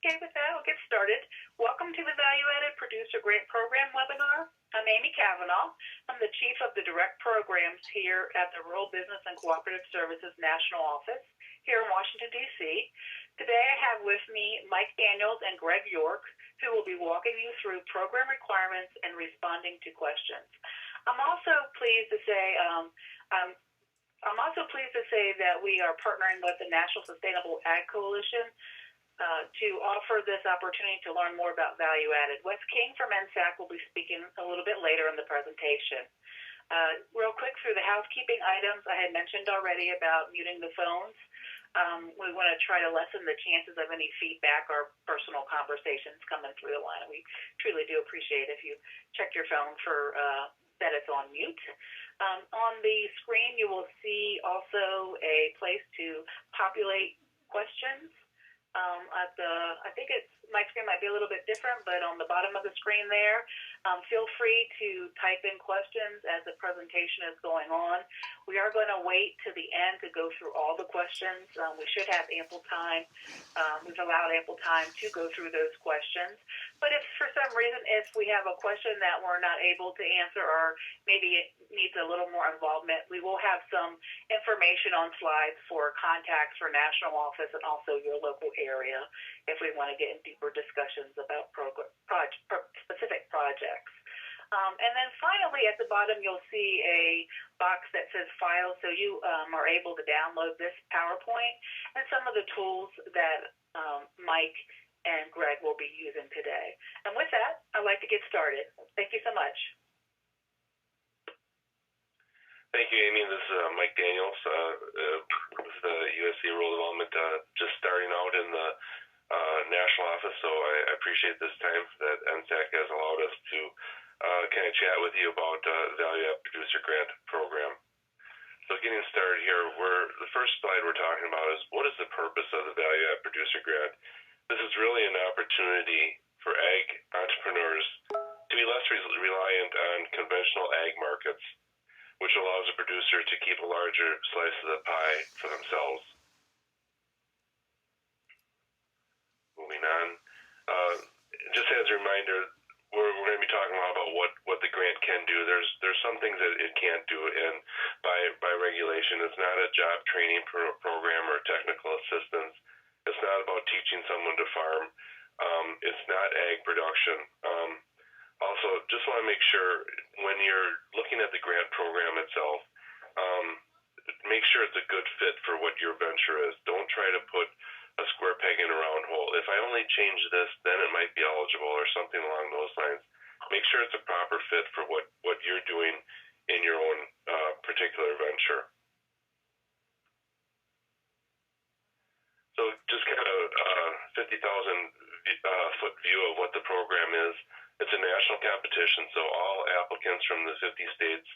Okay, with that, we'll get started. Welcome to the Value-Added Producer Grant Program webinar. I'm Amy Cavanaugh. I'm the Chief of the Direct Programs here at the Rural Business and Cooperative Services National Office here in Washington, D.C. Today I have with me Mike Daniels and Greg York, who will be walking you through program requirements and responding to questions. I'm also pleased to say that we are partnering with the National Sustainable Ag Coalition to offer this opportunity to learn more about value-added. Wes King from NSAC will be speaking a little bit later in the presentation. Real quick through the housekeeping items, I had mentioned already about muting the phones. We want to try to lessen the chances of any feedback or personal conversations coming through the line. We truly do appreciate if you check your phone for that it's on mute. On the screen, you will see also a place to populate questions. I think my screen might be a little bit different, but on the bottom of the screen there, feel free to type in questions as the presentation is going on. We are going to wait to the end to go through all the questions. We should have ample time. We've allowed ample time to go through those questions. But if for some reason, if we have a question that we're not able to answer or maybe it needs a little more involvement, we will have some information on slides for contacts for national office and also your local area if we want to get in deeper discussions about specific projects. And then finally, at the bottom, you'll see a box that says File, so you are able to download this PowerPoint and some of the tools that Mike and Greg will be using today. And with that, I'd like to get started. Thank you so much. Thank you, Amy. This is Mike Daniels with the USDA Rural Development, just starting out in the national office, so I appreciate this time that NSAC has allowed us to kind of chat with you about the Value-Added Producer Grant program. So getting started here, the first slide we're talking about is what is the purpose of the Value-Added Producer Grant? This is really an opportunity for ag entrepreneurs to be less reliant on conventional ag markets, which allows a producer to keep a larger slice of the pie for themselves. Moving on, just as a reminder, we're going to be talking a lot about what the grant can do. There's some things that it can't do, and by regulation, it's not a job training program or technical assistance. It's not about teaching someone to farm. It's not ag production. Also, just want to make sure when you're looking at the grant program itself, make sure it's a good fit for what your venture is. Don't try to put a square peg in a round hole. If I only change this, then it might be eligible or something along those lines. Make sure it's a proper fit for what you're doing in your own particular venture. So just kind of 50,000 foot view of what the program is. It's a national competition, so all applicants from the 50 states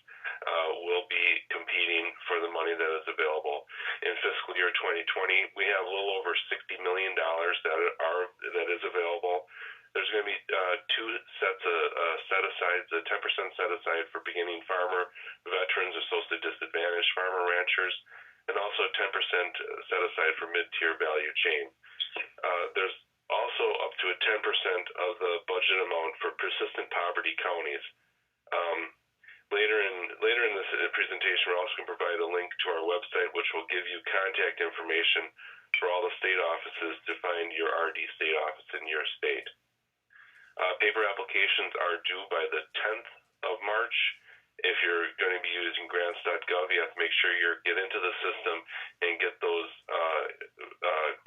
will be competing for the money that is available. In fiscal year 2020, we have a little over $60 million that is available. There's going to be two sets of set-asides, a 10% set-aside for beginning farmer, veterans, associate disadvantaged farmer ranchers, and also 10% set-aside for mid-tier value chain. There's also up to a 10% of the budget amount for persistent poverty counties. Later in this presentation, we're also going to provide a link to our website, which will give you contact information for all the state offices to find your RD state office in your state. Paper applications are due by the 10th of March. If you're going to be using grants.gov, you have to make sure you get into the system and get those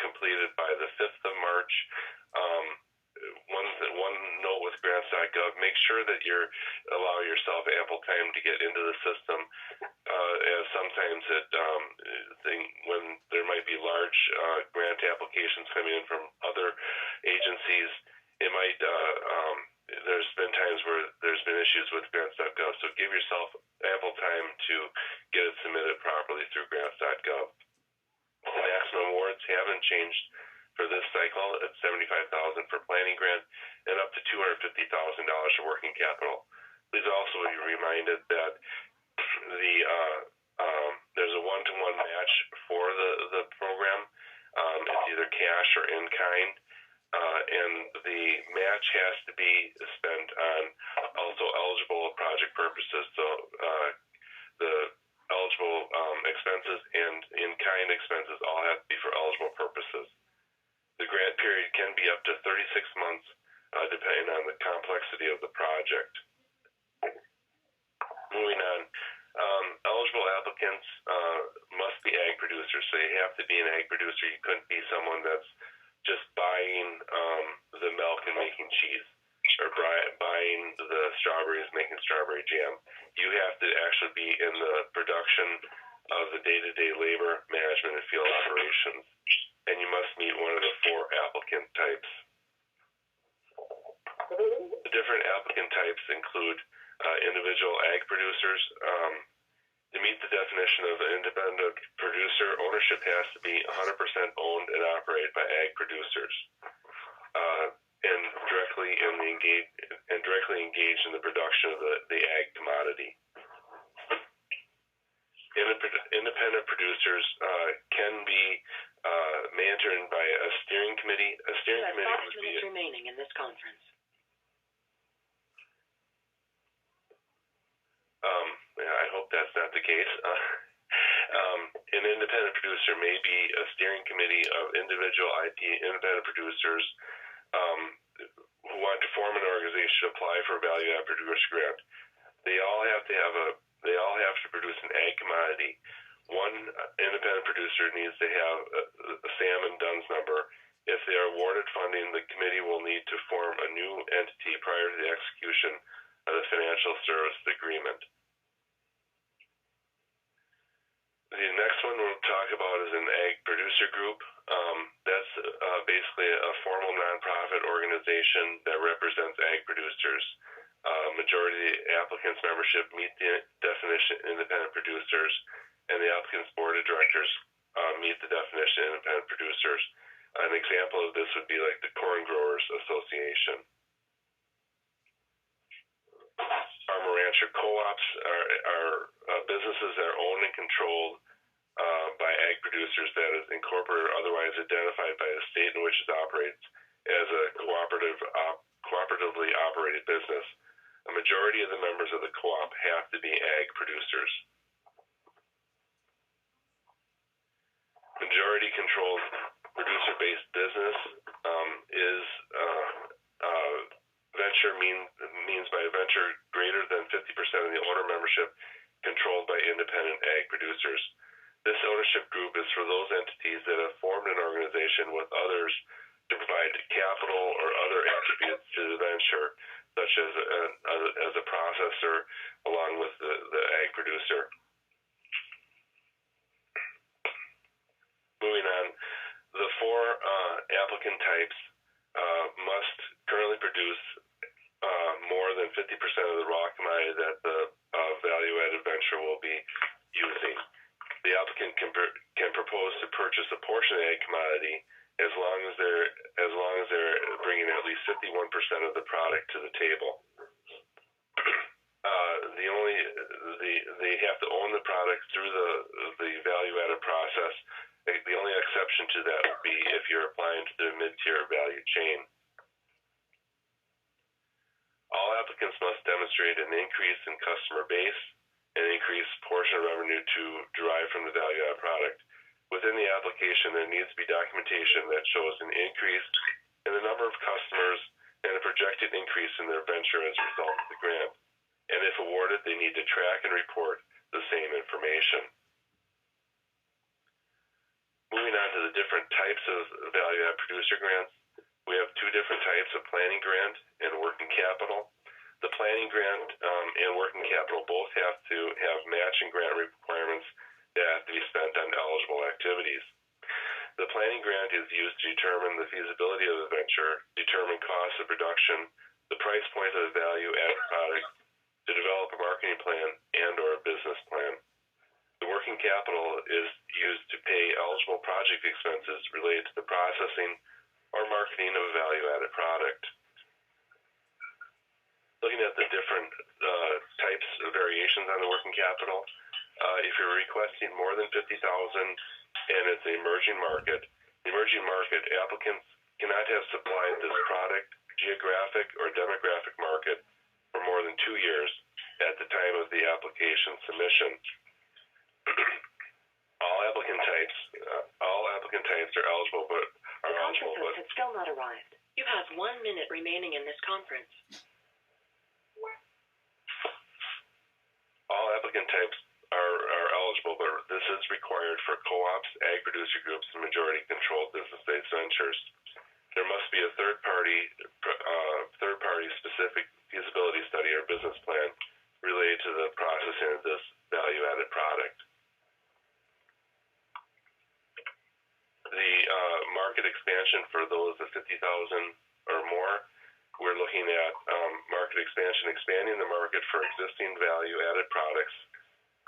completed by the 5th of March. One note with grants.gov, make sure that you allow yourself ample time to get into the system, as sometimes when there might be large grant applications coming in from other agencies, it might there's been times where there's been issues with grants.gov, so give yourself ample time to get it submitted properly through grants.gov. The maximum awards haven't changed for this cycle. It's $75,000 for planning grant and up to $250,000 for working capital. Please also be reminded that there's a one-to-one match for the program. It's either cash or in kind. has to be spent on also eligible project purposes. So the eligible expenses and in-kind expenses all have to be for eligible purposes. The grant period can be up to 36 months, depending on the complexity of the project. Moving on, eligible applicants must be ag producers, so you have to be an ag producer. You couldn't be someone that's just buying the milk and making cheese, or buying the strawberries, making strawberry jam. You have to actually be in the production of the day-to-day labor management and field operations, and you must meet one of the 4 applicant types. The different applicant types include individual ag producers. To meet the definition of an independent producer, ownership has to be 100% owned and operated by ag producers, and directly engaged in the production of the ag commodity. Independent producers can be mandated by a steering committee. A steering committee would be remaining in this conference. I hope that's not the case. An independent producer may be a steering committee of individual independent producers who want to form an organization to apply for a value-added producer grant. They all have to produce an ag commodity. One independent producer needs to have a SAM and DUNS number. If they are awarded funding, the committee will need to form a new entity prior to the execution of the financial service agreement. The next one we'll talk about is an ag producer group. That's basically a formal nonprofit organization that represents ag producers. Majority of the applicants' membership meet the definition of independent producers, and the applicants' board of directors meet the definition of independent producers. An example of this would be like the Corn Growers Association. Farmer rancher co-ops are businesses that are owned and controlled by ag producers that is incorporated or otherwise identified by the state in which it operates as a cooperatively operated business. A majority of the members of the co-op have to be ag producers. Majority-controlled producer-based business is venture means by venture greater than 50% of the owner membership controlled by independent ag producers. This ownership group is for those entities that have formed an organization with others to provide capital or other attributes to the venture, such as a processor along with the ag producer. Moving on, the 4 applicant types must currently produce more than 50% of the raw commodity that the value-added venture will be using. The applicant can propose to purchase a portion of the ag commodity as long as they're bringing at least 51% of the product to the table. They have to own the product through the value-added process. The only exception to that would be if you're applying to the mid-tier value chain. All applicants must demonstrate an increase in customer base and increased portion of revenue to derive from the value-added product. Within the application, there needs to be documentation that shows an increase in the number of customers and a projected increase in their venture as a result of the grant. And if awarded, they need to track and report the same information. Moving on to the different types of value-added producer grants, we have 2 different types of planning grant and working capital. The planning grant and working capital both have to have matching grant requirements that have to be spent on eligible activities. The planning grant is used to determine the feasibility of the venture, determine costs of production, the price point of the value-added product, to develop a marketing plan and or a business plan. The working capital is used to pay eligible project expenses related to the processing or marketing of a value-added product. Looking at the different types of variations on the working capital, if you're requesting more than $50,000 and it's an emerging market, applicants cannot have supplied this product, geographic or demographic market for more than 2 years at the time of the application submission. All applicant types are eligible, but the conference host has still not arrived. You have 1 minute remaining in this conference. All applicant types are eligible, but this is required for co-ops, ag producer groups, and majority-controlled business-based ventures. There must be a third-party specific feasibility study or business plan related to the processing of this value-added product. The market expansion for those of 50,000 or more, we're looking at market expansion, expanding the market for existing value-added products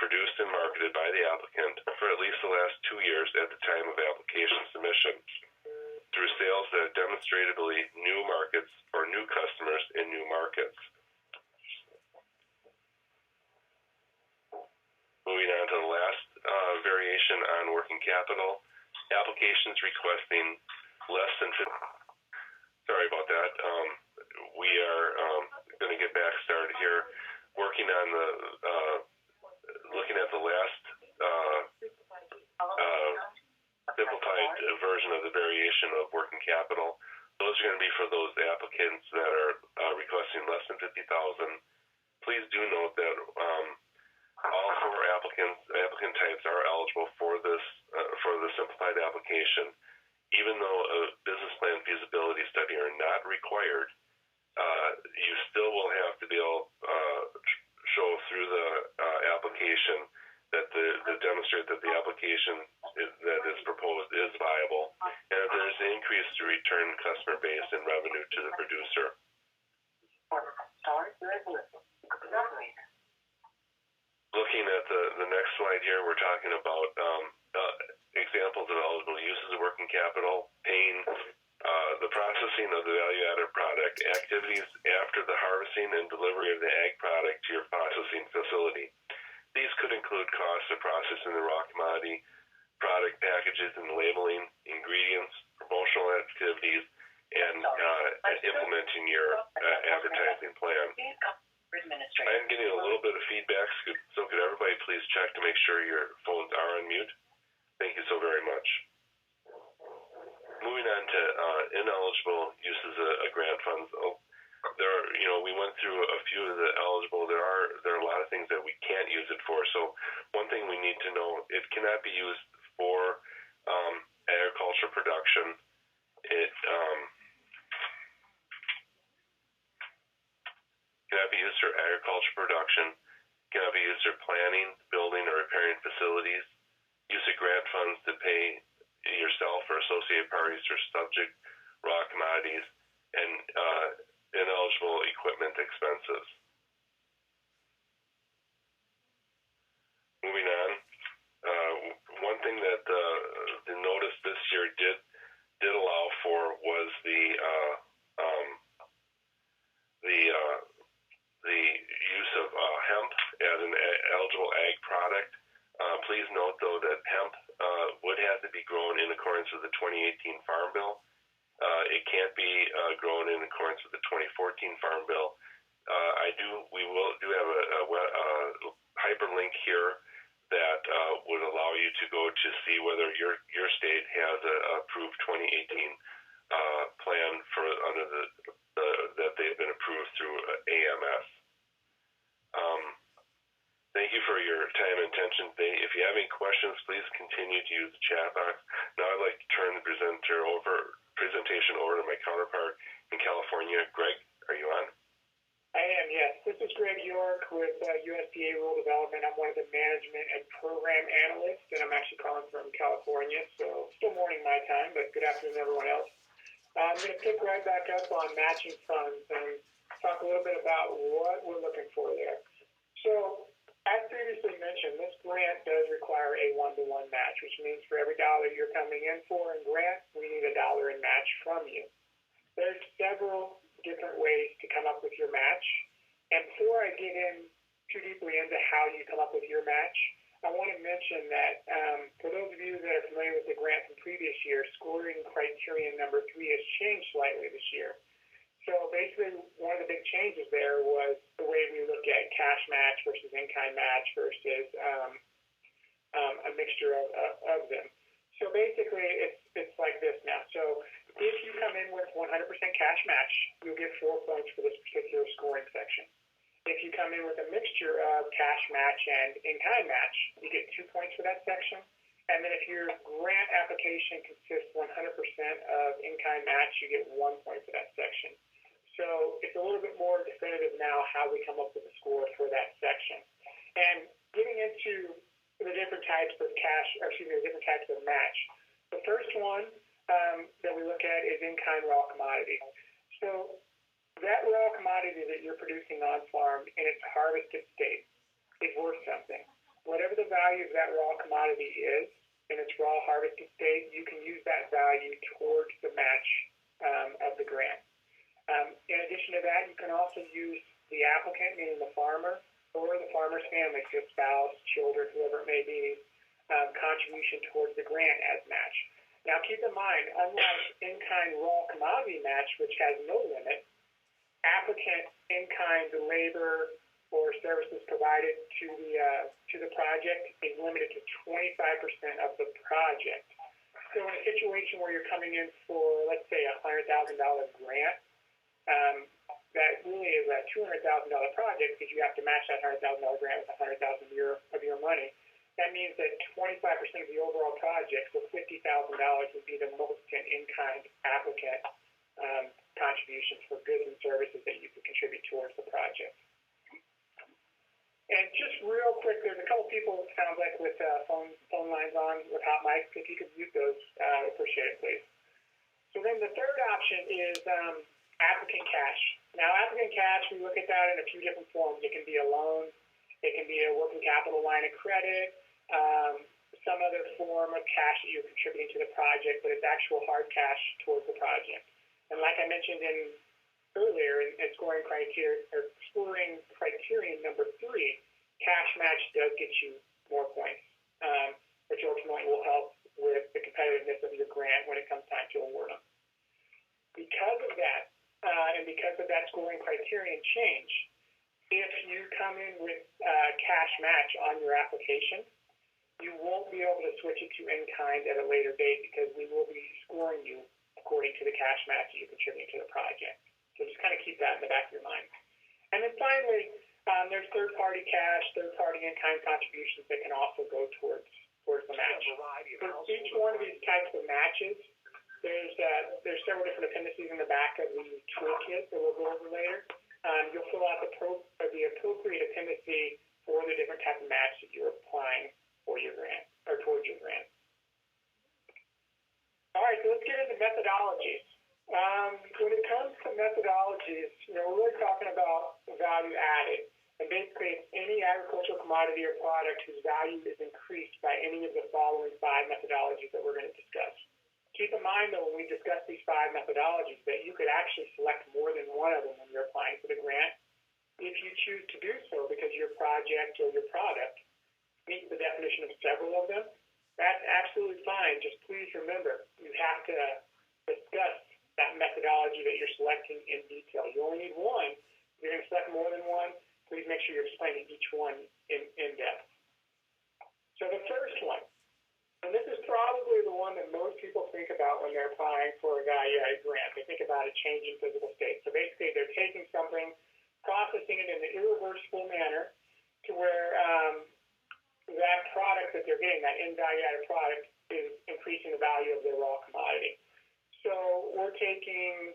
produced and marketed by the applicant for at least the last 2 years at the time of application submission through sales that are demonstrably new markets or new customers in new markets. Moving on to the last variation on working capital, applications requesting less than 50. Sorry about that. We are going to get back started here, working on the looking at the last simplified version of the variation of working capital. Those are going to be for those applicants that are requesting less than 50,000. Please do note that all 4 applicant types are eligible for this for the simplified application. Even though a business plan feasibility study are not required, you still will have to be able show through the application that demonstrate that the application that is proposed is viable, and if there's an increase to return customer base and revenue to the producer. Looking at the next slide here, we're talking about examples of eligible uses of working capital, paying the processing of the value-added product, activities after the harvesting and delivery of the ag product to your processing facility. These could include costs of processing the raw commodity, product packages and labeling, ingredients, promotional activities, and implementing your advertising plan. I'm getting a little bit of feedback, so could everybody please check to make sure your phones are on mute? Thank you so very much. Moving on to ineligible uses of grant funds. We went through a few of the eligible. There are a lot of things that we can't use it for. So one thing we need to know, it cannot be used for agriculture production. It cannot be used for agriculture production. Cannot be used for planning, building, or repairing facilities. Use of grant funds to pay yourself or associated parties for subject raw commodities and ineligible equipment expenses. Moving on, one thing that the notice this year did allow for was the use of hemp as an eligible ag product. Please note, though, that hemp would have to be grown in accordance with the 2018 Farm Bill. It can't be grown in accordance with the 2014 Farm Bill. We have a hyperlink here that would allow you to go to see whether your state has an approved 2018 plan for under that they've been approved through AMS. Thank you for your time and attention today. If you have any questions, please continue to use the chat box. Now I'd like to turn the presentation over to my counterpart in California. Greg, are you on? I am, yes. This is Greg York with USDA Rural Development. I'm one of the management and program analysts, and I'm actually calling from California, so still morning my time, but good afternoon everyone else. I'm going to pick right back up on matching funds and talk a little bit about what we're looking for there. So, as previously mentioned, this grant does require a 1-to-1 match, which means for every dollar you're coming in for in grant, we need $1 in match from you. There's several different ways to come up with your match. And before I get in too deeply into how you come up with your match, I want to mention that for those of you that are familiar with the grant from previous year, scoring criterion number 3 has changed slightly this year. So basically, one of the big changes there was the way we look at cash match versus in-kind match versus a mixture of them. So basically, it's like this now. So if you come in with 100% cash match, you'll get 4 points for this particular scoring section. If you come in with a mixture of cash match and in-kind match, you get 2 points for that section. And then if your grant application consists 100% of in-kind match, you get 1 point for that section. So it's a little bit more definitive now how we come up with a score for that section. And getting into the different types of the different types of match. The first one that we look at is in-kind raw commodity. So that raw commodity that you're producing on farm in its harvested state is worth something. Whatever the value of that raw commodity is in its raw harvested state, you can use that value towards the match of the grant. In addition to that, you can also use the applicant, meaning the farmer, or the farmer's family, so spouse, children, whoever it may be, contribution towards the grant as match. Now keep in mind, unlike in-kind raw commodity match, which has no limit, applicant in-kind labor or services provided to the project is limited to 25% of the project. So in a situation where you're coming in for, let's say, a $100,000 grant, that really is a $200,000 project because you have to match that $100,000 grant with $100,000 of your money. That means that 25% of the overall project, so $50,000, would be the most in-kind applicant contributions for goods and services that you could contribute towards the project. And just real quick, there's a couple people, it sounds like, with phone lines on with hot mics. If you could mute those, I would appreciate it, please. So then the third option is applicant cash. Now, applicant cash, we look at that in a few different forms. It can be a loan, it can be a working capital line of credit, some other form of cash that you're contributing to the project, but it's actual hard cash towards the project. And like I mentioned earlier in scoring criterion number 3, cash match does get you more points, which ultimately will help with the competitiveness of your grant when it comes time to award them. Because of that, and because of that scoring criterion change, if you come in with cash match on your application, you won't be able to switch it to in-kind at a later date because we will be scoring you according to the cash match that you contribute to the project. So just kind of keep that in the back of your mind. And then finally, there's third-party cash, third-party in-kind contributions that can also go towards the match. For each one of these types of matches, there's several different appendices in the back of the toolkit that we'll go over later. You'll fill out the appropriate appendix for the different type of match that you're applying for your grant or towards your grant. All right, so let's get into methodologies. When it comes to methodologies, we're really talking about value added. And basically, it's any agricultural commodity or product whose value is increased by any of the following 5 methodologies that we're going to discuss. Keep in mind, though, when we discuss these 5 methodologies, that you could actually select more than one of them when you're applying for the grant if you choose to do so because your project or your product meets the definition of several of them. That's absolutely fine. Just please remember, you have to discuss that methodology that you're selecting in detail. You only need one. If you're going to select more than one, please make sure you're explaining each one in depth. So the first one, and this is probably the one that most people think about when they're applying for a value-added grant. They think about a change in physical state. So basically, they're taking something, processing it in an irreversible manner to where that product that they're getting, that end value-added product, is increasing the value of their raw commodity. So we're taking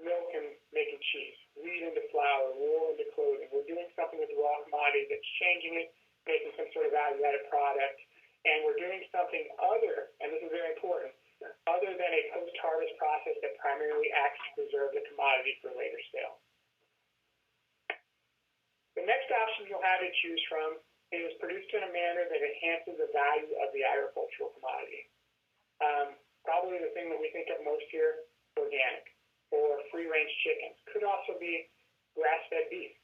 milk and making cheese, wheat into flour, wool into clothing. We're doing something with the raw commodity that's changing it, making some sort of value-added product. And we're doing something other, and this is very important, other than a post-harvest process that primarily acts to preserve the commodity for later sale. The next option you'll have to choose from is produced in a manner that enhances the value of the agricultural commodity. Probably the thing that we think of most here, organic or free-range chickens. Could also be grass-fed beef.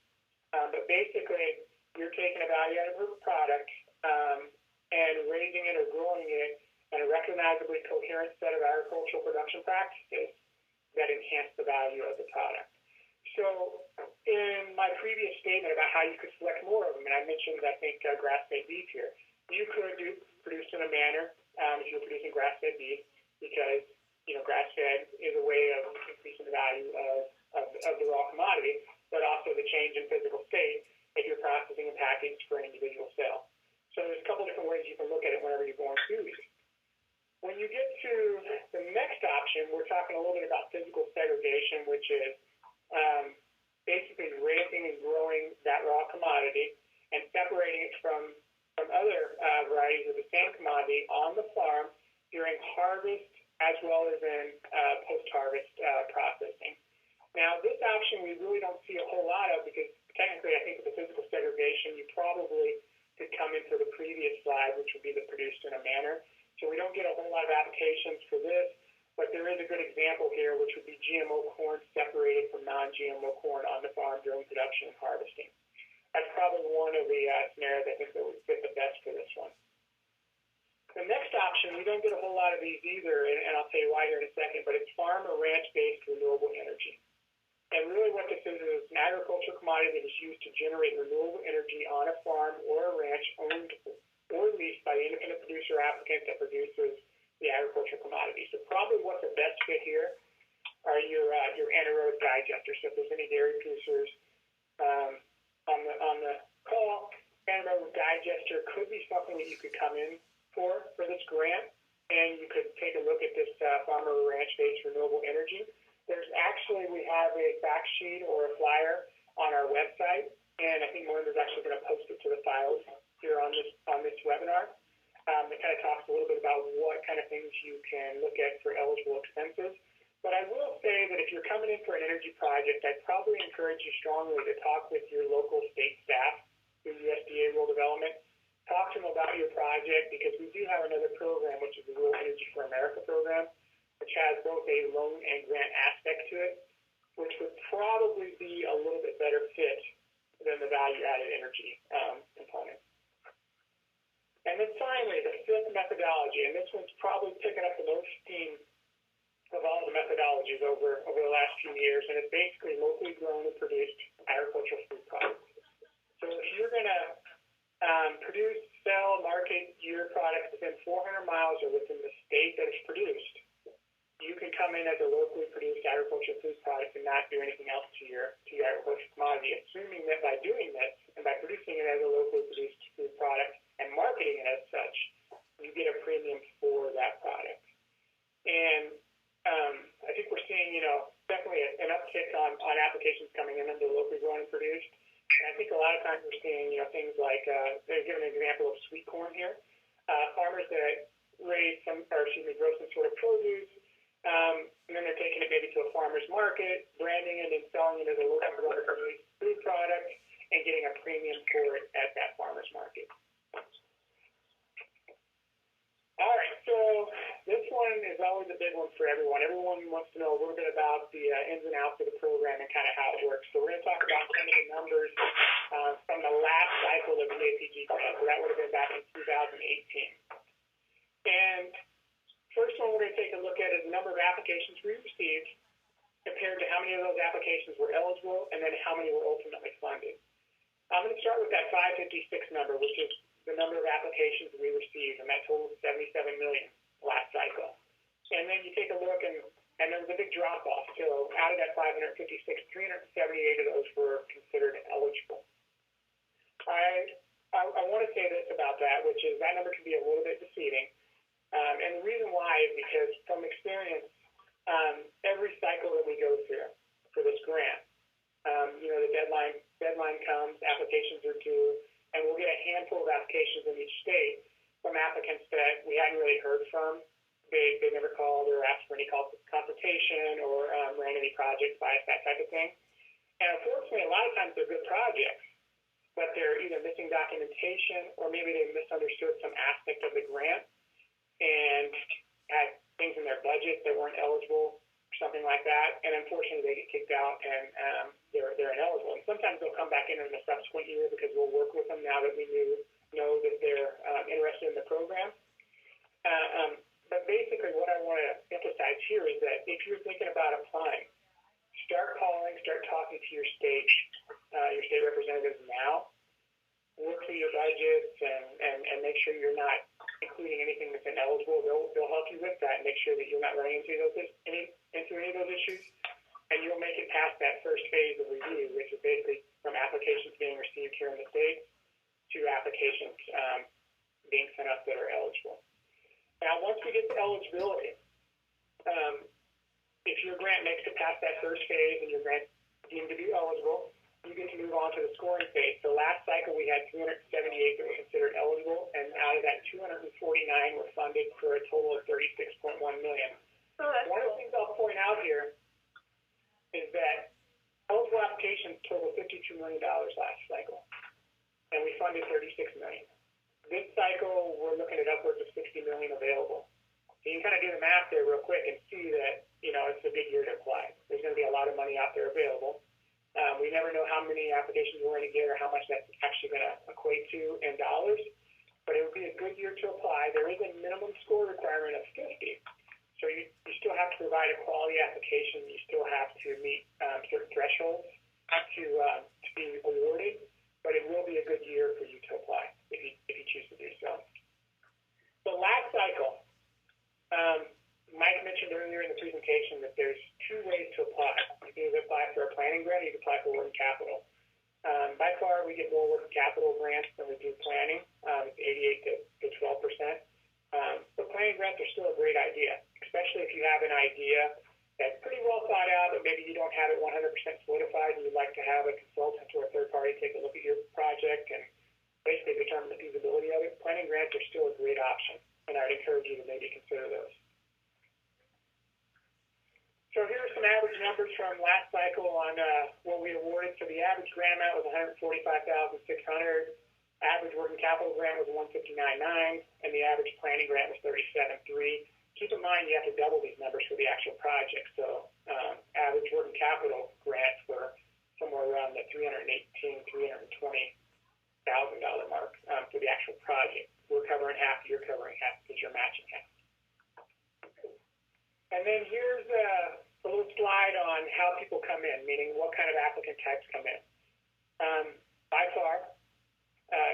But basically, you're taking a value-added product and raising it or growing it in a recognizably coherent set of agricultural production practices that enhance the value of the product. So in my previous statement about how you could select more of them, and I mentioned, I think, grass-fed beef here, you could produce in a manner if you're producing grass-fed beef because, grass-fed is a way of increasing the value of the raw commodity, but also the change in physical state if you're processing and packaged for an individual sale. So there's a couple different ways you can look at it whenever you're going through these. When you get to the next option, we're talking a little bit about physical segregation, which is basically raising and growing that raw commodity and separating it from other varieties of the same commodity on the farm during harvest as well as in post-harvest processing. Now, this option we really don't see a whole lot of because technically I think with the physical segregation you probably could come into the previous slide, which would be the produced in a manner. So we don't get a whole lot of applications for this, but there is a good example here, which would be GMO corn separated from non-GMO corn on the farm during production and harvesting. That's probably one of the scenarios I think that would fit the best for this one. The next option, we don't get a whole lot of these either, and I'll tell you why here in a second, but it's farm or ranch-based renewable energy. And really what this is an agricultural commodity that is used to generate renewable energy on a farm or a ranch owned or leased by the independent producer applicant that produces the agricultural commodity. So probably what's the best fit here are your anaerobic digesters. So if there's any dairy producers on the call, anaerobic digester could be something that you could come in for this grant, and you could take a look at this farmer or ranch-based renewable energy. There's actually, we have a fact sheet or a flyer on our website, and I think Melinda's actually going to post it to the files here on this webinar. It kind of talks a little bit about what kind of things you can look at for eligible expenses. But I will say that if you're coming in for an energy project, I'd probably encourage you strongly to talk with your local state staff through USDA Rural Development. Talk to them about your project because we do have another program, which is the Rural Energy for America program, which has both a loan and grant aspect to it, which would probably be a little bit better fit than the value-added energy component. And then finally, the fifth methodology, and this one's probably picking up the most steam of all the methodologies over the last few years, and it's basically locally grown and produced agricultural food products. So if you're going to produce, sell, market your product within 400 miles or within the state that it's produced, you can come in as a locally produced agricultural food product and not do anything else to your agricultural commodity, assuming that by doing this and by producing it as a locally produced food product and marketing it as such, you get a premium for that product. And I think we're seeing, definitely an uptick on applications coming in under locally grown and produced. And I think a lot of times we're seeing, things like, they're giving an example of sweet corn here. Farmers that grow some sort of produce, and then they're taking it maybe to a farmer's market, branding it and selling it as a locally grown and produced food product, and getting a premium for it at that farmer's market. All right, so this one is always a big one for everyone. Everyone wants to know a little bit about the ins and outs of the program and kind of how it works. So we're going to talk about some of the numbers from the last cycle of the VAPG grant. So that would have been back in 2018. And first one we're going to take a look at is the number of applications we received compared to how many of those applications were eligible and then how many were ultimately funded. I'm going to start with that 556 number, which is the number of applications we received, and that totaled 77 million last cycle. And then you take a look, and there was a big drop-off. So out of that 556, 378 of those were considered eligible. I want to say this about that, which is that number can be a little bit deceiving. And the reason why is because from experience, every cycle that we go through for this grant, the deadline comes, applications are due, and we'll get a handful of applications in each state from applicants that we hadn't really heard from. They never called or asked for any consultation or ran any projects by us, that type of thing. And unfortunately, a lot of times they're good projects, but they're either missing documentation or maybe they misunderstood some aspect of the grant and had things in their budget that weren't eligible, something like that, and unfortunately they get kicked out and they're ineligible. And sometimes they'll come back in the subsequent year because we'll work with them now that we know that they're interested in the program. But basically what I want to emphasize here is that if you're thinking about applying, start calling, start talking to your state representatives now. Look through your budgets and make sure you're not including anything that's ineligible. They'll help you with that and make sure that you're not running into any of those issues. And you'll make it past that first phase of review, which is basically from applications being received here in the States to applications being sent up that are eligible. Now, once we get to eligibility, if your grant makes it past that first phase and your grant deemed to be eligible, you get to move on to the scoring phase. So last cycle we had 378 that were considered eligible, and out of that 249 were funded for a total of $36.1 million. One of the things I'll point out here is that eligible applications totaled $52 million last cycle, and we funded $36 million. This cycle, we're looking at upwards of $60 million available. So you can kind of do the math there real quick and see that, it's a big year to apply. There's going to be a lot of money out there available. We never know how many applications we're going to get or how much that's actually going to equate to in dollars, but it would be a good year to apply. There is a minimum score requirement of 50. So you still have to provide a quality application. You still have to meet certain thresholds to be awarded, but it will be a good year for you to apply if you choose to do so. The last cycle, Mike mentioned earlier in the presentation that there's two ways to apply. You can either apply for a planning grant or you can apply for working capital. By far, we get more working capital grants than we do planning. It's 88 to 12%. But planning grants are still a great idea, especially if you have an idea that's pretty well thought out, but maybe you don't have it 100% solidified and you'd like to have a consultant or a third party take a look at your project and basically determine the feasibility of it. Planning grants are still a great option, and I'd encourage you to maybe consider those. So here are some average numbers from last cycle on what we awarded. So the average grant amount was $145,600. Average working capital grant was $159,900, and the average planning grant was $37,300. Keep in mind you have to double these numbers for the actual project. So average working capital grants were somewhere around the $318,000, $320,000 mark for the actual project. We're covering half, you're covering half because you're matching half. And then here's a little slide on how people come in, meaning what kind of applicant types come in. By far,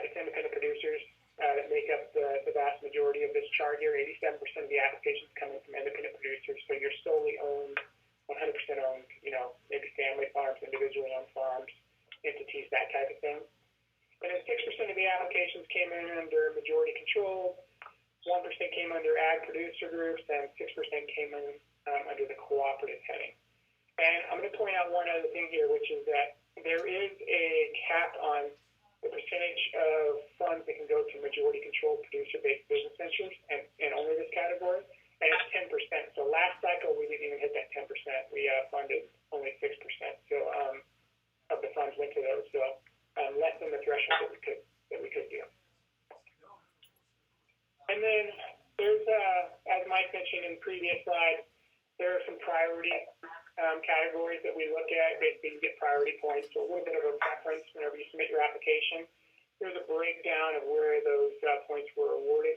it's independent producers that make up the vast majority of this chart here. 87% of the applications come in from independent producers, so you're solely owned, 100% owned, maybe family farms, individually owned farms, entities, that type of thing. And then 6% of the applications came in under majority control, 1% came under ag producer groups, and 6% came in under the cooperative heading. And I'm going to point out one other thing here, which is that there is a cap on the percentage of funds that can go to majority-controlled producer-based business ventures, and only this category, and it's 10%. So last cycle, we didn't even hit that 10%. We funded only 6%. So of the funds went to those. So less than the threshold that we could do. And then there's, as Mike mentioned in the previous slide, there are some priority categories that we look at. Basically, you get priority points, so a little bit of a preference whenever you submit your application. There's a breakdown of where those points were awarded.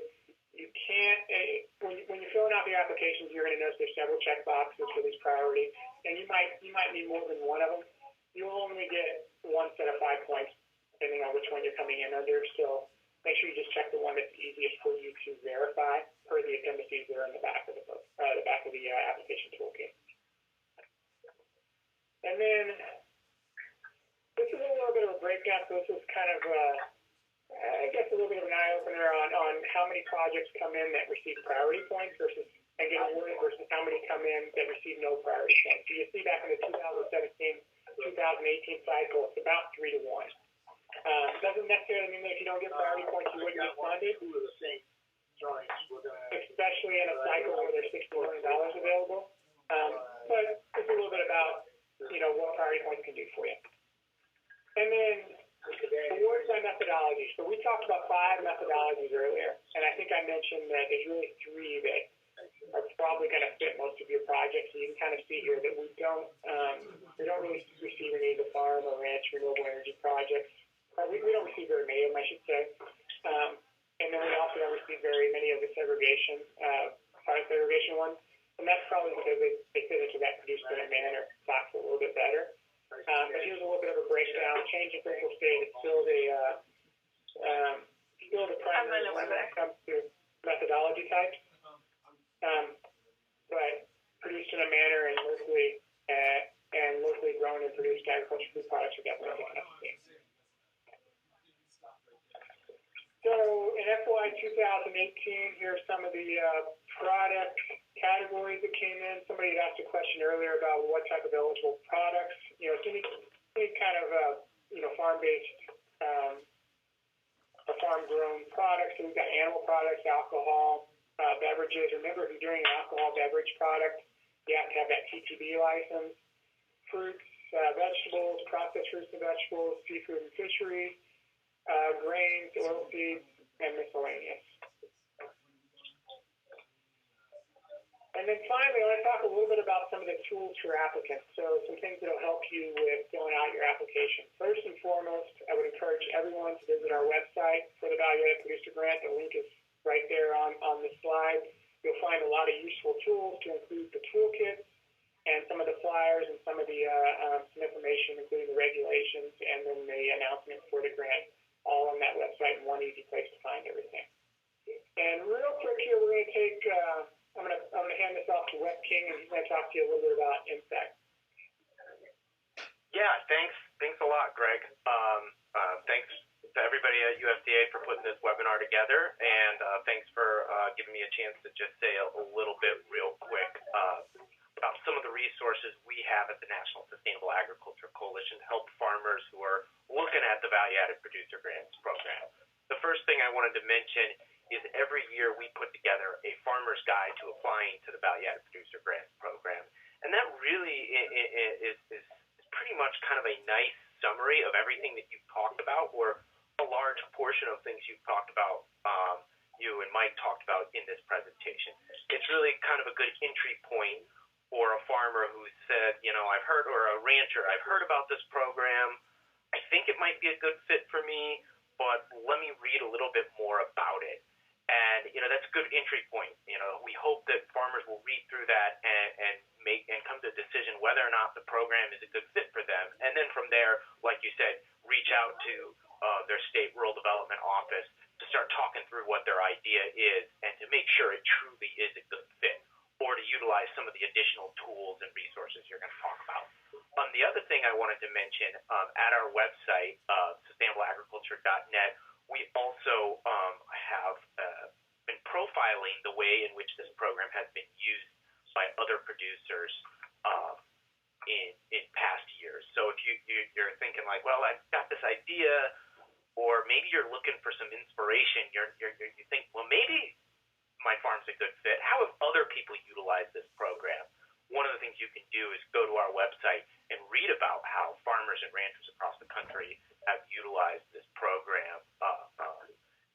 You can't, when you're filling out the applications, you're going to notice there's several check boxes for these priorities, and you might need more than one of them. You'll only get one set of 5 points, depending on which one you're coming in under. So make sure you just check the one that's easiest for you to verify per the appendices that are in the back of the book, the back of the application toolkit. And then this is a little bit of a breakdown. So this is kind of, I guess, a little bit of an eye-opener on how many projects come in that receive priority points and get awarded versus how many come in that receive no priority points. So you see back in the 2017-2018 cycle, it's about 3 to 1. Doesn't necessarily mean that if you don't get priority points, you wouldn't get funded, especially in a cycle where there's $60 million available. But it's a little bit about what priority points can do for you. And then awards by methodology. So we talked about 5 methodologies earlier, and I think I mentioned that there's really 3 that are probably going to fit most of your projects. So you can kind of see here that we don't really receive any of the farm or ranch renewable energy projects. We don't receive very many of them, I should say. And then we also don't receive very many of the segregation ones. And that's probably because they fit into that producer manner box a little bit better. But here's a change in fiscal state. It's still the primary one when it comes to methodology types, but produced in a manner and locally grown and produced agricultural food products are definitely picking up steam. So in FY 2018, here are some of the product categories that came in. Somebody had asked a question earlier about what type of eligible products. You know, it's any kind of farm-based farm-grown products. So we've got animal products, alcohol, beverages. Remember, if you're doing an alcohol beverage product, you have to have that TTB license. Fruits, vegetables, processed fruits and vegetables, seafood and fisheries, grains, oilseeds, and miscellaneous. And then finally, I want to talk a little bit about some of the tools for applicants. So some things that will help you with filling out your application. First and foremost, I would encourage everyone to visit our website for the Value-Added Producer Grant. The link is right there on the slide. You'll find a lot of useful tools to include the toolkits and some of the flyers and some of the some information, including the regulations and then the announcement for the grant, all on that website in one easy place to find everything. And real quick here, we're going to take, I'm going to hand this off to Wes King, and he's going to talk to you a little bit about NSAC. Yeah, thanks a lot, Greg. Thanks to everybody at USDA for putting this webinar together, and thanks for giving me a chance to just say a little bit real quick about some of the resources we have at the National Sustainable Agriculture Coalition to help farmers who are looking at the Value-Added Producer Grants program. The first thing I wanted to mention is every year we put together a farmer's guide to applying to the Value-Added Producer Grants program, and that really is pretty much kind of a nice summary of everything that you've talked about, or a large portion of things you've talked about, you and Mike talked about in this presentation. It's really kind of a good entry point for a farmer who said, you know, I've heard, or a rancher, I've heard about this program. I think it might be a good fit for me, but let me read a little bit more about it. And, you know, that's a good entry point. You know, we hope that farmers will read through that and come to a decision whether or not the program is a good fit for them. And then from there, like you said, reach out to their state rural development office to start talking through what their idea is and to make sure it truly is a good fit, or to utilize some of the additional tools and resources you're going to talk about. The other thing I wanted to mention, at our website, sustainableagriculture.net, we also have been profiling the way in which this program has been used by other producers in past years. So if you're thinking like, well, I've got this idea, or maybe you're looking for some inspiration, you think, well, maybe my farm's a good fit. How have other people utilized this program? One of the things you can do is go to our website and read about how farmers and ranchers across the country have utilized this program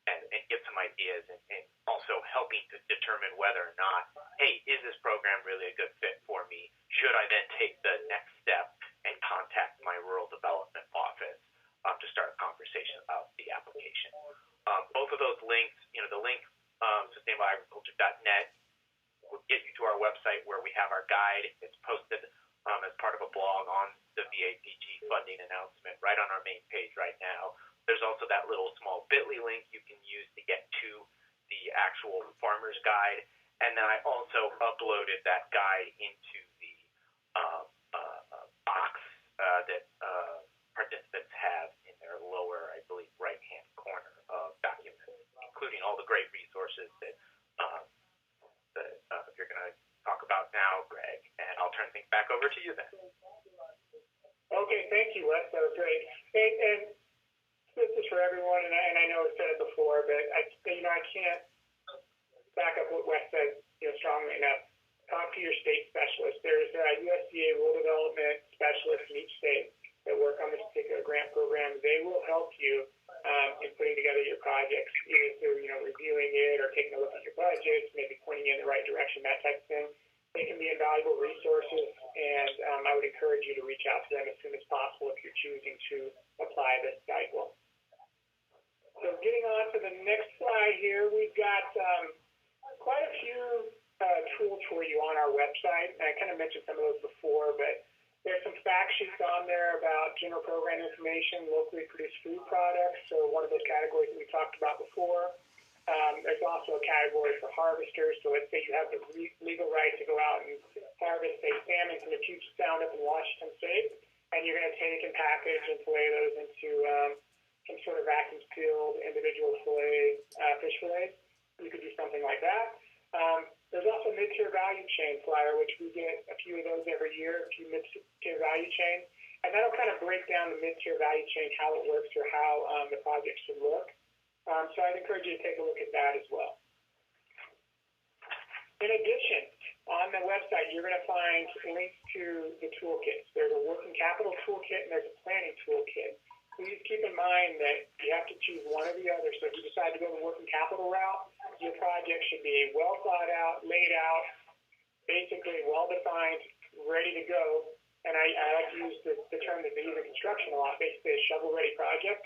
and get some ideas, and also helping to determine whether or not, hey, is this program really a good fit for me? Should I then take the next step and contact my rural development office to start a conversation about the application? Both of those links, you know, the link sustainableagriculture.net will get you to our website where we have our guide. It's posted as part of a blog on the VAPG funding announcement right on our main page right now. There's also that little small bit.ly link you can use to get to the actual farmer's guide. And then I also uploaded that guide into the box that participants have in their lower, I believe, right-hand corner of documents, including all the great resources that you're going to talk about now, Greg. And I'll turn things back over to you then. Okay, thank you, Wes. That was great. And this is for everyone, and I know I've said it before, but I can't back up what Wes said strongly enough. Talk to your state specialist. There's a USDA Rural Development specialist in each state that work on this particular grant program. They will help you in putting together your projects, either through reviewing it or taking a look at your budgets, maybe pointing you in the right direction, that type of thing. They can be invaluable resources, and I would encourage you to reach out to them as soon as possible if you're choosing to apply this guide book. So getting on to the next slide here, we've got quite a few tools for you on our website. And I kind of mentioned some of those before, but There's some fact sheets on there about general program information, locally produced food products, so one of those categories that we talked about before. There's also a category for harvesters, so let's say you have the legal right to go out and harvest, say, salmon from the Puget Sound up in Washington State, and you're going to take and package and fillet those into some sort of vacuum-sealed individual fish fillets. You could do something like that. There's also mid-tier value chain flyer, which we get a few of those every year, a few mid-tier value chain, and that'll kind of break down the mid-tier value chain, how it works or how the project should look. So I'd encourage you to take a look at that as well. In addition, on the website, you're going to find links to the toolkits. There's a working capital toolkit and there's a planning toolkit. Please keep in mind that you have to choose one or the other. So if you decide to go the working capital route, your project should be well thought out, laid out, basically well-defined, ready to go. And I like to use the term that they use in construction a lot, basically a shovel-ready project.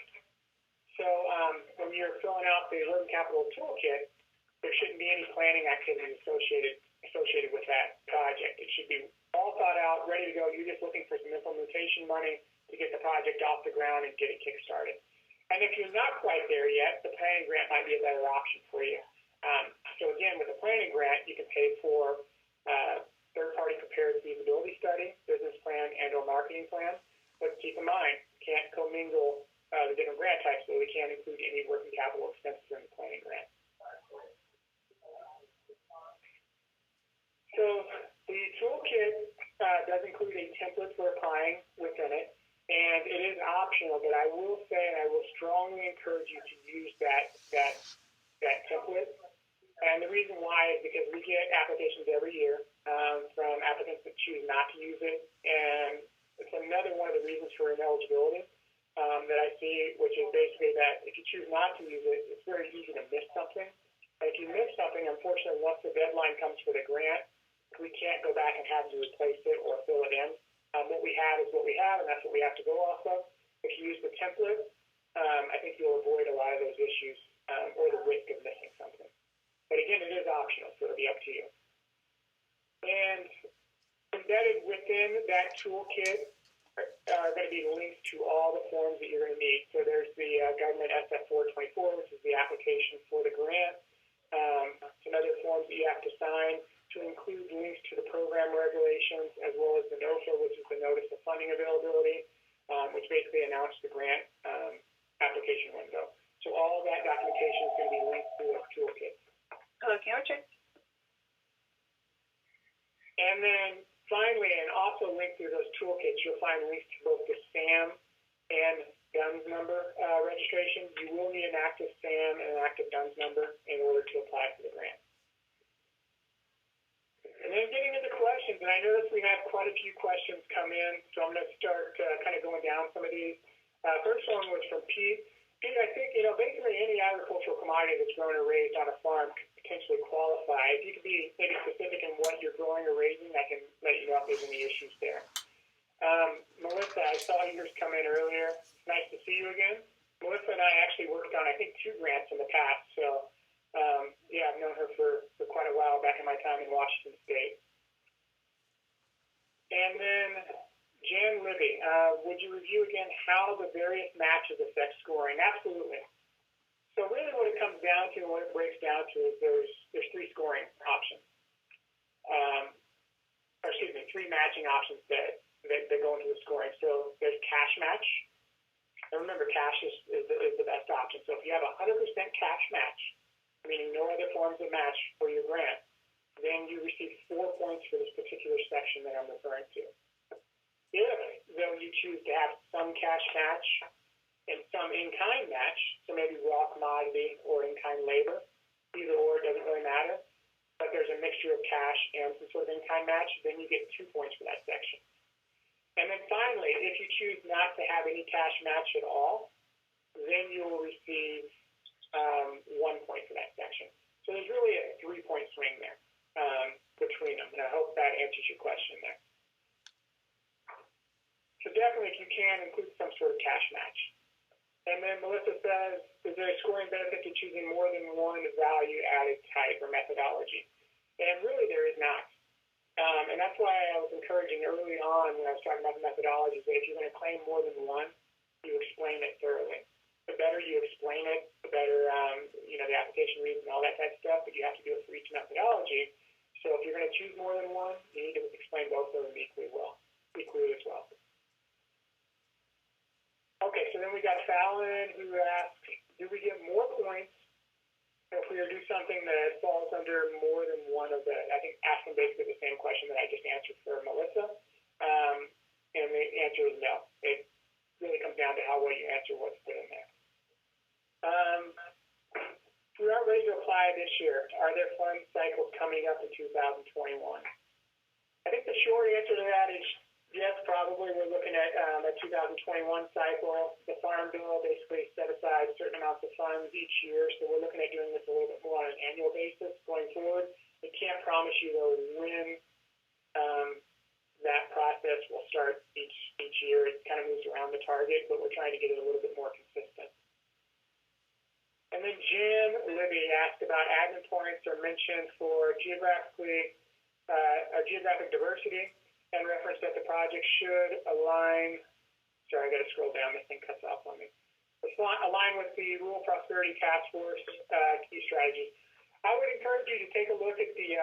So when you're filling out the working capital toolkit, there shouldn't be any planning activities associated with that project. It should be all thought out, ready to go. You're just looking for some implementation money to get the project off the ground and get it kick-started. And if you're not quite there yet, the planning grant might be a better option for you. So again, with the planning grant, you can pay for third-party prepared feasibility study, business plan, and/or marketing plan. But keep in mind, you can't commingle the different grant types, so we can't include any working capital expenses in the planning grant. So the toolkit does include a template for applying within it, and it is optional, but I will say, and I will strongly encourage you to use that template. And the reason why is because we get applications every year from applicants that choose not to use it, and it's another one of the reasons for ineligibility that I see, which is basically that if you choose not to use it, it's very easy to miss something. And if you miss something, unfortunately, once the deadline comes for the grant, we can't go back and have to replace it or fill it in. What we have is what we have, and that's what we have to go off of. If you use the template, I think you'll avoid a lot of those issues or the risk of missing something. But again, it is optional, so it'll be up to you. And embedded within that toolkit are going to be links to all the forms that you're going to need. So there's the government SF-424, which is the application for the grant. Some other forms that you have to sign to include links to the program regulations, as well as the NOFA, which is the Notice of Funding Availability, which basically announced the grant application window. So all of that documentation is going to be linked to those toolkits. Hello, can you check? And then finally, and also linked through those toolkits, you'll find links to both the SAM and DUNS number registration. You will need an active SAM and an active DUNS number in order to apply for the grant. And then getting into questions, and I noticed we had quite a few questions come in, so I'm going to start kind of going down some of these. First one was from Pete. Pete, I think, basically any agricultural commodity that's grown or raised on a farm could potentially qualify. If you could be maybe specific in what you're growing or raising, I can let you know if there's any issues there. Melissa, I saw yours come in earlier. Nice to see you again. Melissa and I actually worked on, I think, 2 grants in the past, so yeah, I've known her for quite a while back in my time in Washington State. And then Jan Libby, would you review again how the various matches affect scoring? Absolutely. So really what it comes down to and what it breaks down to is there's 3 scoring options. 3 matching options that go into the scoring. So there's cash match. And remember, cash is the best option. So if you have a 100% cash match, meaning no other forms of match for your grant, then you receive 4 points for this particular section that I'm referring to. If, though, you choose to have some cash match and some in-kind match, so maybe raw commodity or in-kind labor, either or, it doesn't really matter, but there's a mixture of cash and some sort of in-kind match, then you get 2 points for that section. And then finally, if you choose not to have any cash match at all, then you will receive 1 point for that section. So there's really a 3-point swing there between them, and I hope that answers your question there. So definitely, if you can, include some sort of cash match. And then Melissa says, is there a scoring benefit to choosing more than one value-added type or methodology? And really, there is not. And that's why I was encouraging early on when I was talking about the methodologies that if you're going to claim more than one, you explain it thoroughly. The better you explain it, the better, the application reads and all that type of stuff, but you have to do it for each methodology. So if you're going to choose more than one, you need to explain both of them equally as well. Okay, so then we got Fallon who asked, do we get more points if we do something that falls under more than one of the, I think asking basically the same question that I just answered for Melissa. And the answer is no. It really comes down to how well you answer what's put in there. We aren't ready to apply this year. Are there fund cycles coming up in 2021? I think the short answer to that is yes, probably. We're looking at a 2021 cycle. The Farm Bill basically set aside certain amounts of funds each year, so we're looking at doing this a little bit more on an annual basis going forward. We can't promise you, though, when that process will start each year. It kind of moves around the target, but we're trying to get it a little bit more consistent. And then Jim Libby asked about admin points are mentioned for geographic diversity and reference that the project should align. Sorry, I got to scroll down. This thing cuts off on me. Align with the Rural Prosperity Task Force key strategies. I would encourage you to take a look at the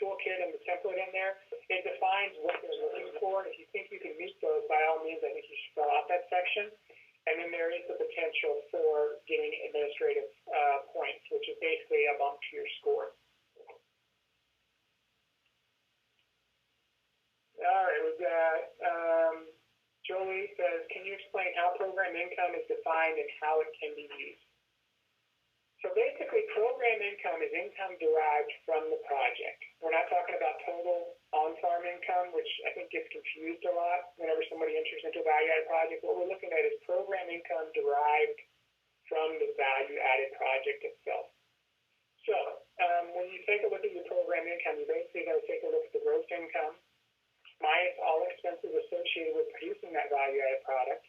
toolkit and the template in there. It defines what they're looking for, and if you think you can meet those, by all means, I think you should fill out that section. And then there is the potential for getting administrative points, which is basically a bump to your score. All right, we've got Jolie says, can you explain how program income is defined and how it can be used? So basically, program income is income derived from the project. We're not talking about total on-farm income, which I think gets confused a lot whenever somebody enters into a value-added project. What we're looking at is program income derived from the value-added project itself. So when you take a look at your program income, you're basically going to take a look at the gross income minus all expenses associated with producing that value-added product.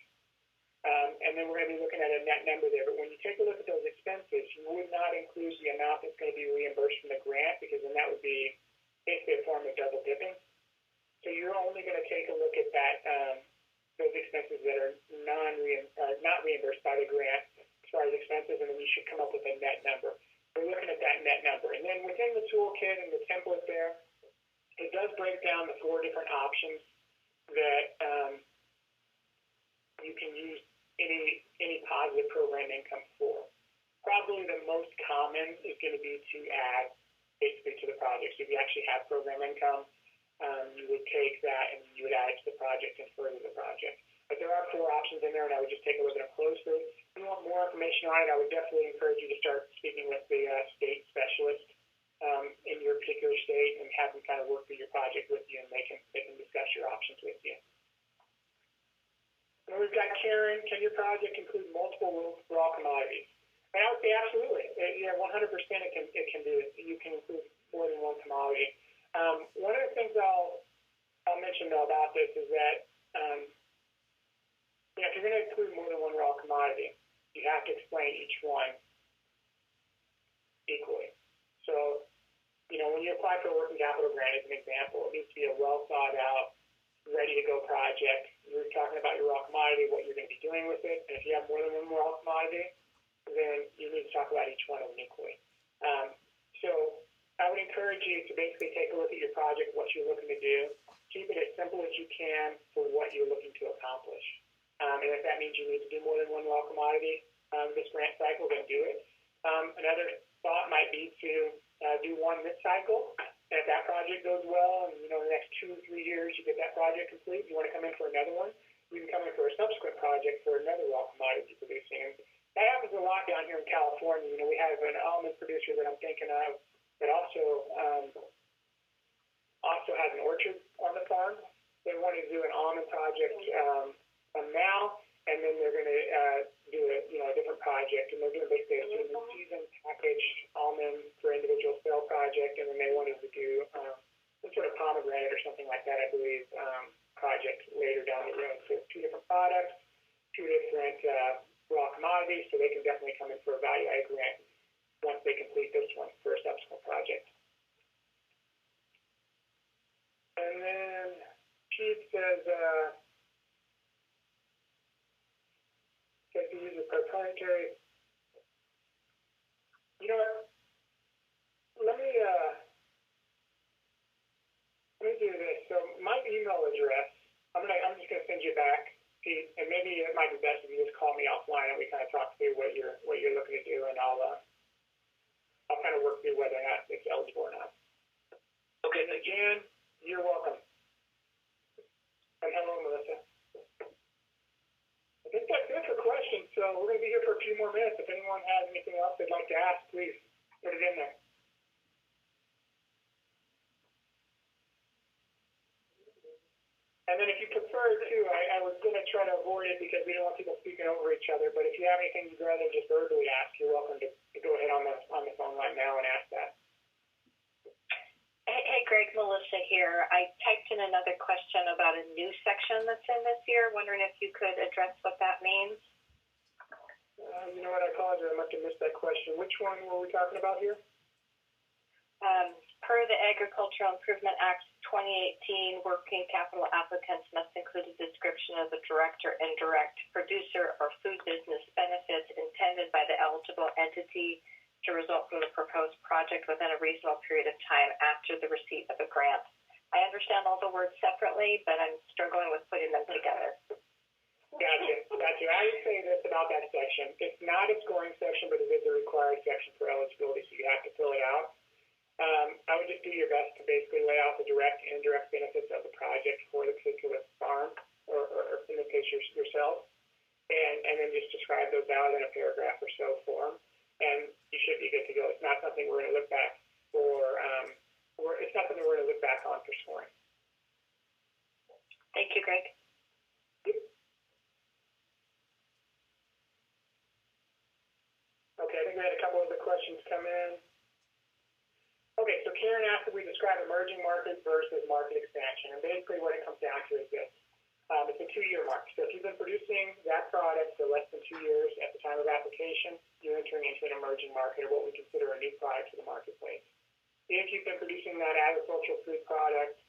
And then we're going to be looking at a net number there. But when you take a look at those expenses, you would not include the amount that's going to be reimbursed from the grant, because then that would be basically a form of double dipping. So you're only going to take a look at that those expenses that are not reimbursed by the grant as far as expenses, and then you should come up with a net number. We're looking at that net number. And then within the toolkit and the template there, it does break down the 4 different options that you can use any positive program income for. Probably the most common is going to be to add basically to the project. So if you actually have program income, you would take that and you would add it to the project and further the project. But there are 4 options in there, and I would just take a look at them closely. If you want more information on it, I would definitely encourage you to start speaking with the state specialist in your particular state and have them kind of work through your project with you, and they can discuss your options with you. And we've got Karen. Can your project include multiple raw commodities? And I would say absolutely. Yeah, 100% it can do it. You can include more than one commodity. One of the things I'll mention though about this is that if you're going to include more than one raw commodity, you have to explain each one equally. So, when you apply for a working capital grant, as an example, it needs to be a well thought out, ready-to-go project. You're talking about your raw commodity, what you're going to be doing with it, and if you have more than one raw commodity, then you need to talk about each one of them equally. So I would encourage you to basically take a look at your project, what you're looking to do. Keep it as simple as you can for what you're looking to accomplish. And if that means you need to do more than one raw commodity this grant cycle, then do it. Another thought might be to do one this cycle. And if that project goes well, and the next 2 or 3 years you get that project complete, you want to come in for another one, you can come in for a subsequent project for another raw commodity producing. And that happens a lot down here in California. We have an almond producer that I'm thinking of that also has an orchard on the farm. They want to do an almond project now, and then they're going to do a different project, and they're doing basically a season packaged almond for individual sale project, and then they wanted to do some sort of pomegranate or something like that, I believe, project later down the road. So 2 different products, 2 different raw commodities, so they can definitely come in for a value-added grant once they complete this one for a subsequent project. proprietary. You know what? Let me do this. So my email address, I'm just gonna send you back, Pete, and maybe it might be best if you just call me offline and we kind of talk through what you're looking to do, and I'll kind of work through whether or not it's eligible or not. Okay, and Jan, you're welcome. And hello, Melissa. I think that's it for questions. So we're gonna be here for a few more minutes. If anyone has anything else they'd like to ask, please put it in there. And then if you prefer to, I was going to try to avoid it because we don't want people speaking over each other, but if you have anything you'd rather just verbally ask, you're welcome to go ahead on the phone right now and ask that. Hey, Greg, Melissa here. I typed in another question about a new section that's in this year, wondering if you could address what that means. You know what, I apologize, I must have missed that question. Which one were we talking about here? Per the Agricultural Improvement Act 2018, working capital applicants must include a description of the direct or indirect producer or food business benefits intended by the eligible entity to result from the proposed project within a reasonable period of time after the receipt of a grant. I understand all the words separately, but I'm struggling with putting them together. Gotcha. I would say this about that section. It's not a scoring section, but it is a required section for eligibility, so you have to fill it out. I would just do your best to basically lay out the direct and indirect benefits of the project for the particular farm, or in this case yourself, and then just describe those out in a paragraph or so form, and you should be good to go. It's not something we're going to look back for. It's not something we're going to look back on for scoring. Thank you, Greg. Yep. Okay, I think we had a couple of the questions come in. Okay, so Karen asked if we describe emerging markets versus market expansion, and basically what it comes down to is this. It's a 2-year mark. So if you've been producing that product for less than 2 years at the time of application, you're entering into an emerging market, or what we consider a new product to the marketplace. If you've been producing that agricultural food product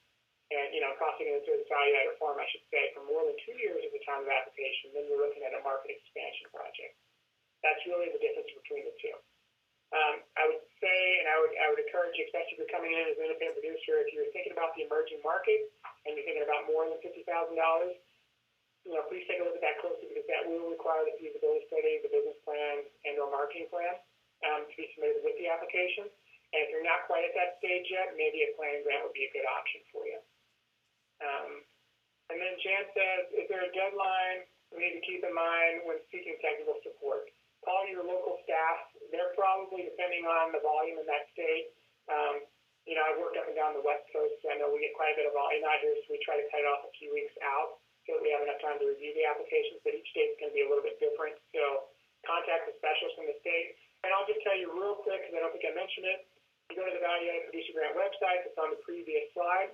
and, crossing it into its value-added form, I should say, for more than 2 years at the time of application, then you're looking at a market expansion project. That's really the difference between the two. I would say, and I would encourage you, especially if you're coming in as an independent producer, if you're thinking about the emerging market and you're thinking about more than $50,000, please take a look at that closely, because that will require the feasibility study, the business plan, and/or marketing plan to be submitted with the application. And if you're not quite at that stage yet, maybe a planning grant would be a good option for you. And then Jan says, is there a deadline we need to keep in mind when seeking technical support? Call your local staff. They're probably, depending on the volume in that state, I've worked up and down the West Coast, so I know we get quite a bit of volume out here, so we try to cut it off a few weeks out so that we have enough time to review the applications, but each state is going to be a little bit different, so contact the specialist in the state. And I'll just tell you real quick, because I don't think I mentioned it, you go to the Value-Added Producer Grant website, it's on the previous slide,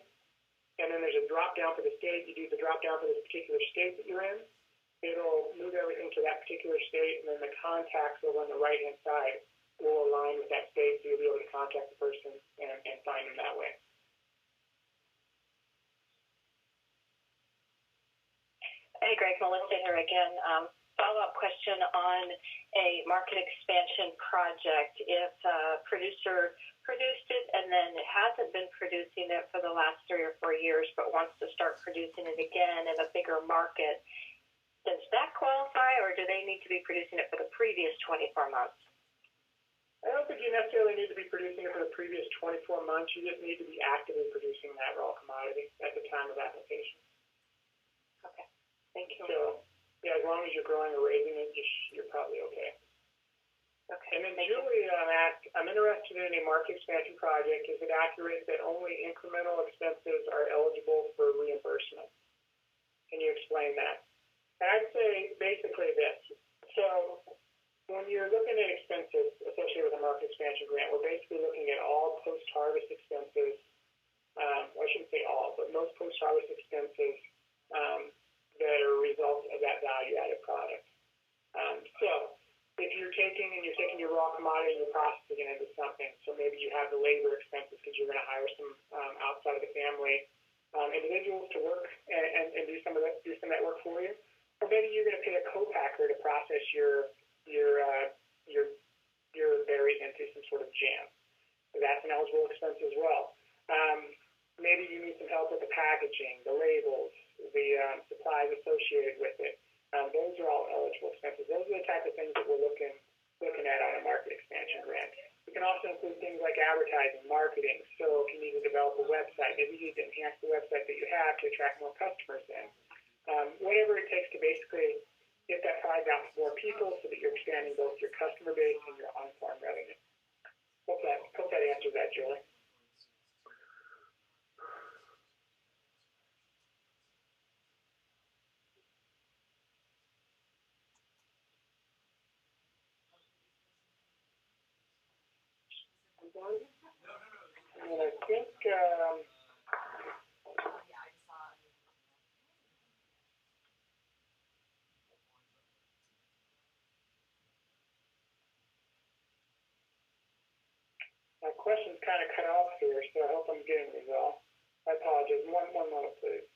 and then there's a drop-down for the state. You do the drop-down for this particular state that you're in. It'll move everything to that particular state, and then the contacts over on the right-hand side will align with that state, so you'll be able to contact the person and find them that way. Hey, Greg, Melissa here again. Follow-up question on a market expansion project. If a producer produced it and then hasn't been producing it for the last 3 or 4 years, but wants to start producing it again in a bigger market, does that qualify, or do they need to be producing it for the previous 24 months? I don't think you necessarily need to be producing it for the previous 24 months. You just need to be actively producing that raw commodity at the time of application. Okay, thank you. So, yeah, as long as you're growing or raising it, you're probably okay. Okay. And then Julie asked, I'm interested in a market expansion project. Is it accurate that only incremental expenses are eligible for reimbursement? Can you explain that? I'd say basically this. So when you're looking at expenses associated with a market expansion grant, we're basically looking at all post-harvest expenses. I shouldn't say all, but most post-harvest expenses that are a result of that value-added product. So if you're taking your raw commodity and you're processing it into something, so maybe you have the labor expenses because you're going to hire some outside of the family individuals to work and do some of that work for you. Or maybe you're going to pay a co-packer to process your supplies associated with it. Those are all eligible expenses. Those are the type of things that we're looking at on a market expansion grant. We can also include things like advertising, marketing. So if you need to develop a website, maybe you need to enhance the website that you have to attract more customers in. Whatever it takes to basically get that product out to more people so that you're expanding both your customer base and your on-farm revenue. Hope that answers that, Julie. And I think my question's kind of cut off here, so I hope I'm getting resolved. I apologize. One moment, please.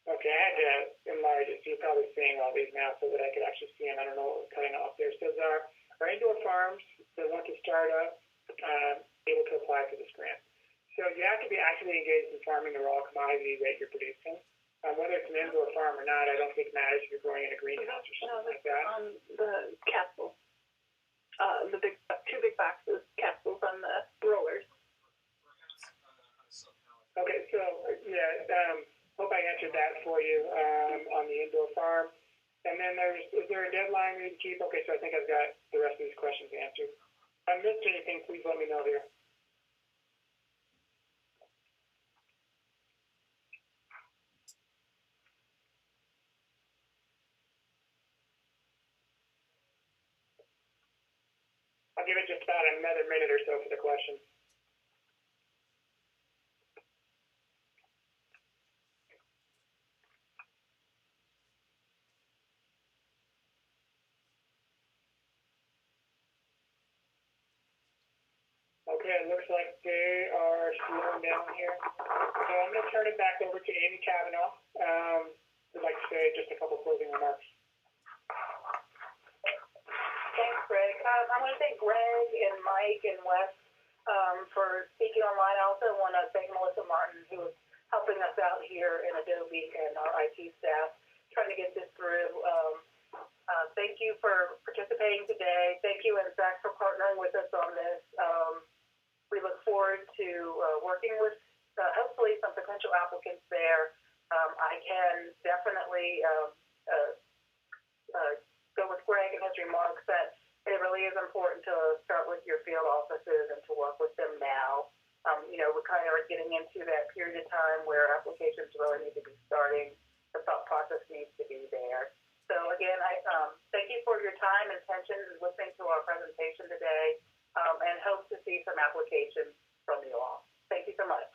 Okay, I had to enlarge it, so you're probably seeing all these now so that I could actually see them. I don't know what was cutting off there. It says, are indoor farms that want to start up able to apply for this grant? So you have to be actively engaged in farming the raw commodity that you're producing. Whether it's an indoor farm or not, I don't think matters if you're growing in a greenhouse or something like that. The capsules, the two big boxes, capsules on the rollers. Okay, so hope I answered that for you on the indoor farm. And then is there a deadline we need to keep? Okay, so I think I've got the rest of these questions answered. If I missed anything, please let me know here. I'll give it just about another minute or so for the questions. Okay, it looks like they are slowing down here. So I'm going to turn it back over to Amy Cavanaugh. I'd like to say just a couple closing remarks. Thanks, Greg. I want to thank Greg and Mike and Wes for speaking online. I also want to thank Melissa Martin, who is helping us out here in Adobe and our IT staff trying to get this through. Thank you for participating today. Thank you, NSAC, for partnering with us on this. We look forward to working with hopefully some potential applicants there. I can definitely go with Greg and his remarks that it really is important to start with your field offices and to work with them now. We're kind of getting into that period of time where applications really need to be starting. The thought process needs to be there. So again, I thank you for your time and attention and listening to our presentation today, and hope to see some applications from you all. Thank you so much.